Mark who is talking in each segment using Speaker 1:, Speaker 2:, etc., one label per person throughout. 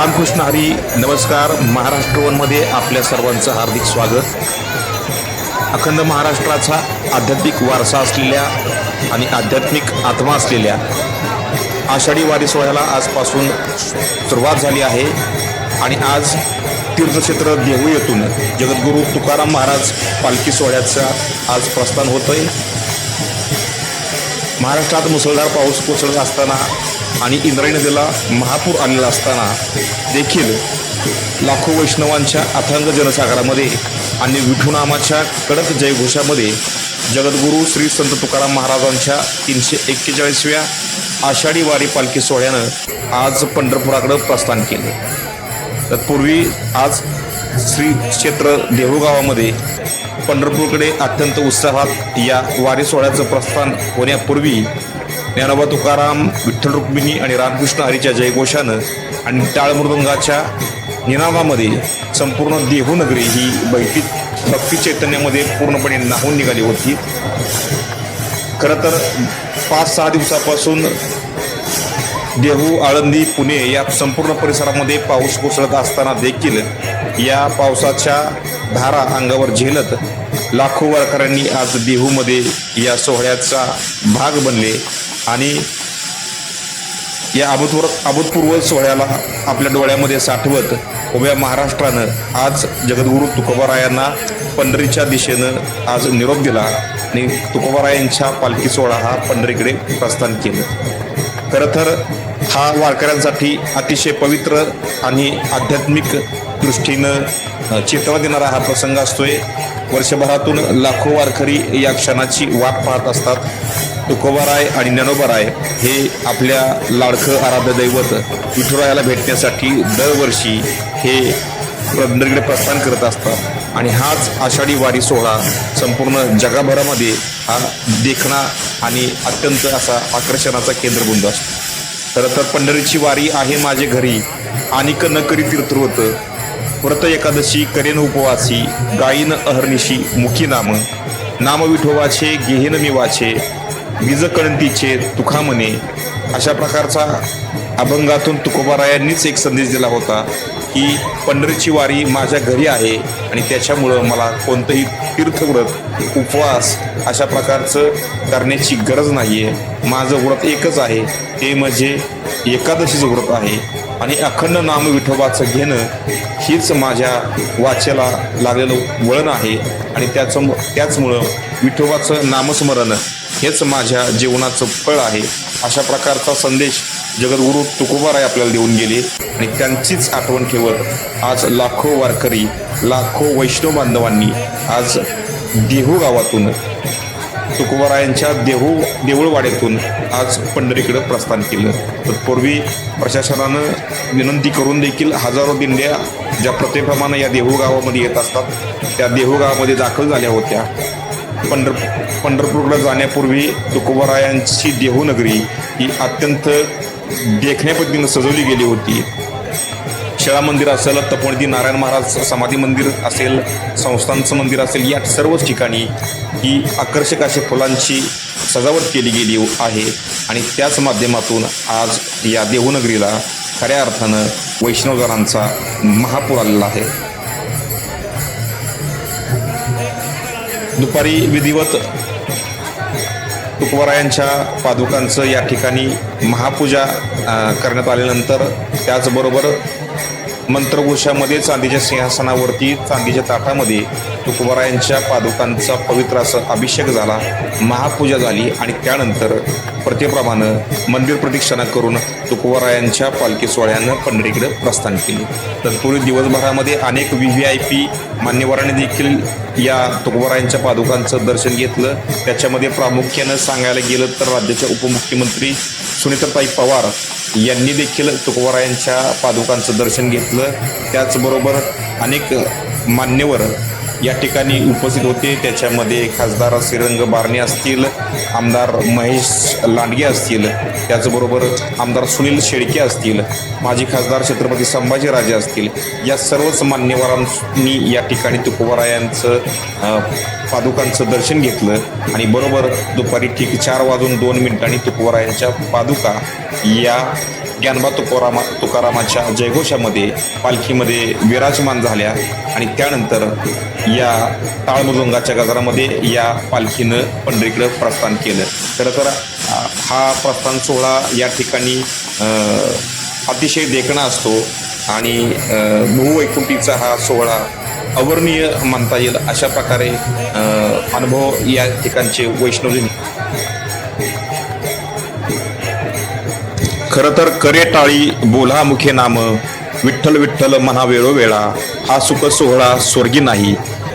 Speaker 1: रामकृष्ण हरी. नमस्कार. महाराष्ट्र वनमध्ये आपल्या सर्वांचं हार्दिक स्वागत. अखंड महाराष्ट्राचा आध्यात्मिक वारसा असलेल्या आणि आध्यात्मिक आत्मा असलेल्या आषाढी वारी सोहळ्याला आजपासून सुरुवात झाली आहे आणि आज तीर्थक्षेत्र देहू येथून जगद्गुरू तुकाराम महाराज पालखी सोहळ्याचा आज प्रस्थान होतंय. महाराष्ट्रात मुसळधार पाऊस कोसळत असताना आणि इंद्रायणी नदीला महापूर आलेला असताना देखील लाखो वैष्णवांच्या अथांग जनसागरामध्ये आणि विठुनामाच्या कडक जयघोषामध्ये जगद्गुरू श्री संत तुकाराम महाराजांच्या 341व्या आषाढी वारी पालखी सोहळ्यानं आज पंढरपुराकडे प्रस्थान केले. तत्पूर्वी आज श्री क्षेत्र देहू गावामध्ये पंढरपूरकडे अत्यंत उत्साहात या वारी सोहळ्याचं प्रस्थान होण्यापूर्वी ज्ञानोबा तुकाराम, विठ्ठल रुक्मिणी आणि रामकृष्ण हरीच्या जयघोषानं आणि टाळमृदंगाच्या निनादामध्ये संपूर्ण देहू नगरी ही भक्ती चैतन्यामध्ये पूर्णपणे न्हाऊन निघाली होती. खरं तर 5-6 दिवसापासून देहू, आळंदी, पुणे या संपूर्ण परिसरामध्ये पाऊस कोसळत असताना देखील या पावसाच्या धारा अंगावर झेलत लाखो वारकऱ्यांनी आज देहूमध्ये या सोहळ्याचा भाग बनले आणि या अभूतपूर्व सोहळ्याला आपल्या डोळ्यामध्ये साठवत उभ्या महाराष्ट्रानं आज जगद्गुरू तुकोबारायांना पंढरीच्या दिशेनं आज निरोप दिला आणि तुकोबारायांच्या पालखी सोहळा हा पंढरीकडे प्रस्थान केलं. खरं तर हा वारकऱ्यांसाठी अतिशय पवित्र आणि आध्यात्मिक दृष्टीनं चेतना देणारा हा प्रसंग असतोय. वर्षभरातून लाखो वारकरी या क्षणाची वाट पाहत असतात. तुकोबाराय आणि ज्ञानोबाराय हे आपल्या लाडकं आराध्य दैवत विठुरायाला भेटण्यासाठी दरवर्षी हे पंढरीकडे प्रस्थान करत असतात आणि हाच आषाढी वारी सोहळा संपूर्ण जगभरामध्ये हा देखणा आणि अत्यंत असा आकर्षणाचा केंद्रबिंदू असतो. खरं तर पंढरीची वारी आहे माझे घरी, आनिक न करी तीर्थव्रत, व्रत एकादशी करेन उपवासी, गायीन अहर्निशी मुखी नाम विठोबाचे गेहेन मी वाचे, बीज कणतीचे तुका म्हणे. अशा प्रकारचा अभंगातून तुकोबारायांनीच एक संदेश दिला होता की पंढरीची वारी माझ्या घरी आहे आणि त्याच्यामुळं मला कोणतंही तीर्थव्रत, उपवास अशा प्रकारचं करण्याची गरज नाही आहे. माझं व्रत एकच आहे, ते म्हणजे एकादशीचं व्रत आहे आणि अखंड नाम विठोबाचं घेणं हीच माझ्या वाचेला लागलेलं वळण आहे आणि त्याचमुळं विठोबाचं नामस्मरण हेच माझ्या जीवनाचं फळ आहे. अशा प्रकारचा संदेश जगद्गुरू तुकोबाराय आपल्याला देऊन गेले आणि त्यांचीच आठवण ठेवत आज लाखो वारकरी, लाखो वैष्णव बांधवांनी आज देहू गावातून तुकोबारायांच्या देऊळवाड्यातून आज पंढरीकडे प्रस्थान केलं. तत्पूर्वी प्रशासनानं विनंती करून देखील हजारो दिंड्या ज्या प्रत्येकप्रमाणे या देहू गावामध्ये येत असतात त्या देहू गावामध्ये दाखल झाल्या होत्या. पंढरपूरकडे जाण्यापूर्वी तुकोबारायांची देहू नगरी ही अत्यंत देखण्या पद्धतीनं सजवली गेली होती. शिळा मंदिर असेल, तपोनिधी नारायण महाराज समाधी मंदिर असेल, संस्थांचं मंदिर असेल, या सर्वच ठिकाणी ही आकर्षक अशी फुलांची सजावट केली गेली आहे आणि त्याच माध्यमातून आज या देहूनगरीला खऱ्या अर्थानं वैष्णवजनांचा महापूर आलेला आहे. दुपारी विधिवत तुकोबारायांच्या पादुकांचं या ठिकाणी महापूजा करण्यात आल्यानंतर त्याचबरोबर मंत्रघोषामध्ये चांदीच्या सिंहासनावरती चांदीच्या ताटामध्ये तुकोबारायांच्या पादुकांचा पवित्र असा अभिषेक झाला, महापूजा झाली आणि त्यानंतर प्रथेप्रमाणे मंदिर प्रदक्षिणा करून तुकोबारायांच्या पालखी सोहळ्यानं पंढरीकडे प्रस्थान केले. तत्पूर्वी दिवसभरामध्ये अनेक VVIP मान्यवरांनी देखील या तुकोबारायांच्या पादुकांचं दर्शन घेतलं. त्याच्यामध्ये प्रामुख्यानं सांगायला गेलं तर राज्याच्या उपमुख्यमंत्री सुनीताताई पवार यांनी देखील तुकोबारायांच्या पादुकांचं दर्शन घेतलं. त्याचबरोबर अनेक मान्यवर या ठिकाणी उपस्थित होते. त्याच्यामध्ये खासदार श्रीरंग बारणे असतील, आमदार महेश लांडगे असतील, त्याचबरोबर आमदार सुनील शेळके असतील, माजी खासदार छत्रपती संभाजीराजे असतील, या सर्वच मान्यवरांनी या ठिकाणी तुकोबारायांचं पादुकांचं दर्शन घेतलं आणि बरोबर दुपारी ठीक 4:02 तुकोबारायांच्या पादुका या ज्ञानबा तुकारामाच्या जयघोषामध्ये पालखीमध्ये विराजमान झाल्या आणि त्यानंतर या टाळमृदंगाच्या गजरामध्ये या पालखीनं पंढरीकडे प्रस्थान केलं. खरं तर हा प्रस्थान सोहळा या ठिकाणी अतिशय देखणा असतो आणि बहुवैकुंठीचा हा सोहळा अवर्णीय म्हणता येईल अशा प्रकारे अनुभव या ठिकाणचे वैष्णवजन. खरं तर करे टाळी बोला मुखे नाम, विठ्ठल विठ्ठल म्हणा वेळोवेळा, हा सुख सोहळा स्वर्गी नाही.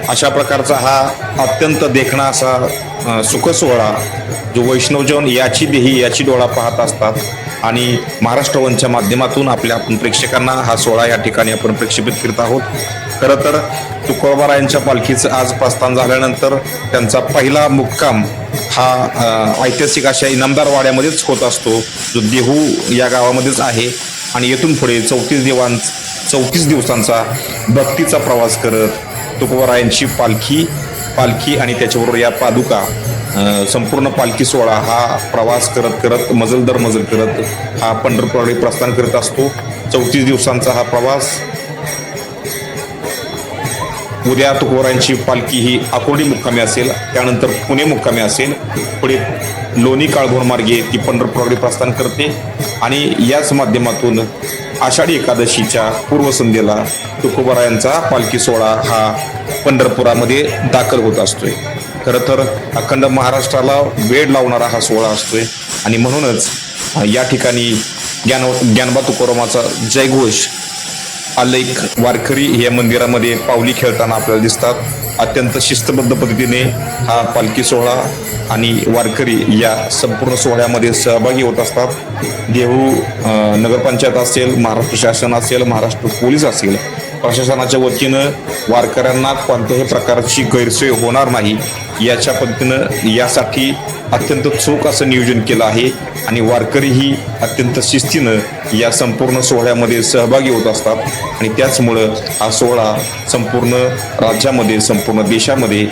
Speaker 1: अशा प्रकारचा हा अत्यंत देखणा असा सुख सोहळा जो वैष्णवजन याची देही याची डोळा पाहत असतात आणि महाराष्ट्र वनच्या माध्यमातून आपण प्रेक्षकांना हा सोहळा या ठिकाणी आपण प्रक्षेपित करत आहोत. खरं तर तुकोबारायांच्या पालखीचं आज प्रस्थान झाल्यानंतर त्यांचा पहिला मुक्काम हा ऐतिहासिक अशा इनामदार वाड्यामध्येच होत असतो, जो देहू या गावामध्येच आहे. आणि येथून पुढे 34 दिवसांचा भक्तीचा प्रवास करत तुकोबारायांची पालखी आणि त्याच्याबरोबर या पादुका संपूर्ण पालखी सोहळा हा प्रवास करत मजल दर मजल करत हा पंढरपूरकडे प्रस्थान करत असतो. 34 दिवसांचा हा प्रवास. उद्या तुकोबारायांची पालखी ही आकुर्डी मुक्कामी असेल, त्यानंतर पुणे मुक्कामी असेल, पुढे लोणी काळभोर मार्गे ती पंढरपूरकडे प्रस्थान करते आणि याच माध्यमातून आषाढी एकादशीच्या पूर्वसंध्येला तुकोबारायांचा पालखी सोहळा हा पंढरपुरामध्ये दाखल होत असतोय. खरं तर अखंड महाराष्ट्राला वेळ लावणारा हा सोहळा असतोय आणि म्हणूनच या ठिकाणी ज्ञानबा तुकोबारामाचा जयघोष अनेक वारकरी या मंदिरामध्ये पावली खेळताना आपल्याला दिसतात. अत्यंत शिस्तबद्ध पद्धतीने हा पालखी सोहळा आणि वारकरी या संपूर्ण सोहळ्यामध्ये सहभागी होत असतात. देहू नगरपंचायत असेल, महाराष्ट्र शासन असेल, महाराष्ट्र पोलीस असेल, प्रशासनाच्या वतीनं वारकऱ्यांना कोणत्याही प्रकारची गैरसोय होणार नाही याच्या पद्धतीनं यासाठी अत्यंत चोख असं नियोजन केलं आहे आणि वारकरीही अत्यंत शिस्तीनं या संपूर्ण सोहळ्यामध्ये सहभागी होत असतात आणि त्याचमुळं हा सोहळा संपूर्ण राज्यामध्ये संपूर्ण देशामध्ये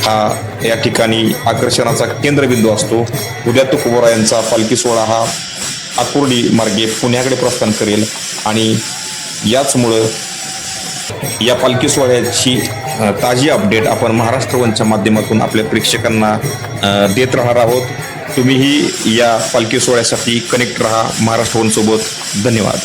Speaker 1: हा या ठिकाणी आकर्षणाचा केंद्रबिंदू असतो. उद्या तुकोबारायांचा पालखी सोहळा हा आकुर्डी मार्गे पुण्याकडे प्रस्थान करेल आणि याचमुळं या पालखी सोहळ्याची ताजी अपडेट आपण महाराष्ट्र वनच्या माध्यमातून आपल्या प्रेक्षकांना देत राहणार आहोत. तुम्हीही या पालखी सोहळ्यासाठी कनेक्ट राहा महाराष्ट्र वन सोबत. धन्यवाद.